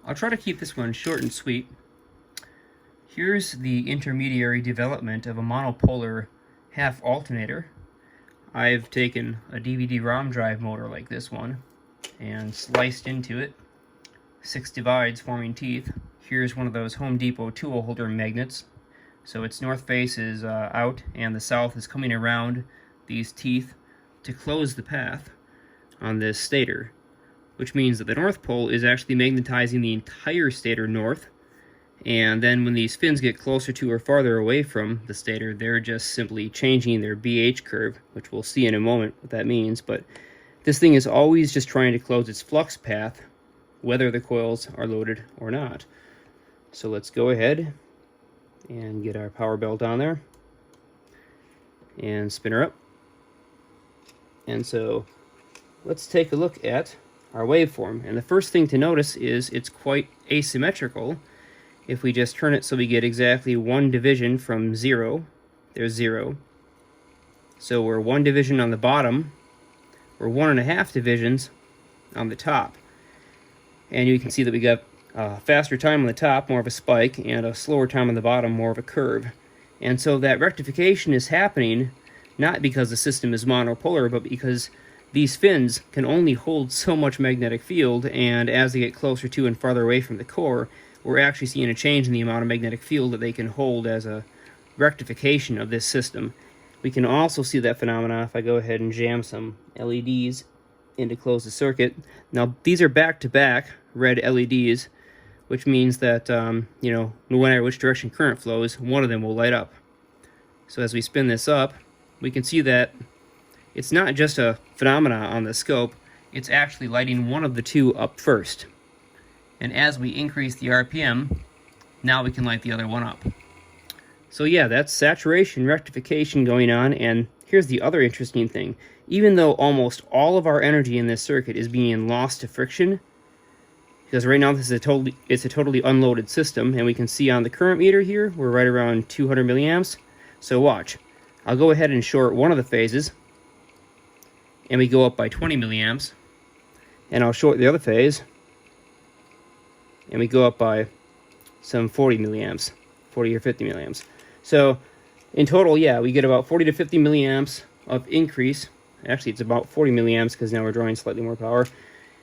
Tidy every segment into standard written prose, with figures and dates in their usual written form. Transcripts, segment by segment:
I'll try to keep this one short and sweet. Here's the intermediary development of a monopolar half alternator. I've taken a DVD-ROM drive motor like this one and sliced into it 6 divides forming teeth. Here's one of those Home Depot tool holder magnets. So its north face is out and the south is coming around these teeth to close the path on this stator, which means that the North Pole is actually magnetizing the entire stator north, and then when these fins get closer to or farther away from the stator, they're just simply changing their BH curve, which we'll see in a moment what that means. But this thing is always just trying to close its flux path, whether the coils are loaded or not. So let's go ahead and get our power belt on there and spin her up. And so let's take a look at our waveform. And the first thing to notice is it's quite asymmetrical. If we just turn it so we get exactly one division from 0, there's 0. So we're one division on the bottom, we're 1.5 divisions on the top. And you can see that we got a faster time on the top, more of a spike, and a slower time on the bottom, more of a curve. And so that rectification is happening not because the system is monopolar, but because these fins can only hold so much magnetic field, and as they get closer to and farther away from the core, we're actually seeing a change in the amount of magnetic field that they can hold as a rectification of this system. We can also see that phenomena if I go ahead and jam some LEDs in to close the circuit. Now, these are back-to-back red LEDs, which means that, no matter which direction current flows, one of them will light up. So as we spin this up, we can see that it's not just a phenomena on the scope, it's actually lighting one of the two up first. And as we increase the RPM, now we can light the other one up. So yeah, that's saturation rectification going on, and here's the other interesting thing. Even though almost all of our energy in this circuit is being lost to friction, because right now this is it's a totally unloaded system, and we can see on the current meter here, we're right around 200 milliamps. So watch, I'll go ahead and short one of the phases, and we go up by 20 milliamps, and I'll short the other phase, and we go up by some 40 milliamps, 40 or 50 milliamps. So in total, yeah, we get about 40 to 50 milliamps of increase. Actually, it's about 40 milliamps because now we're drawing slightly more power.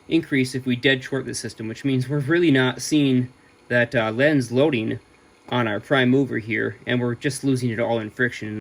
Increase if we dead short the system, which means we're really not seeing that lens loading on our prime mover here, and we're just losing it all in friction.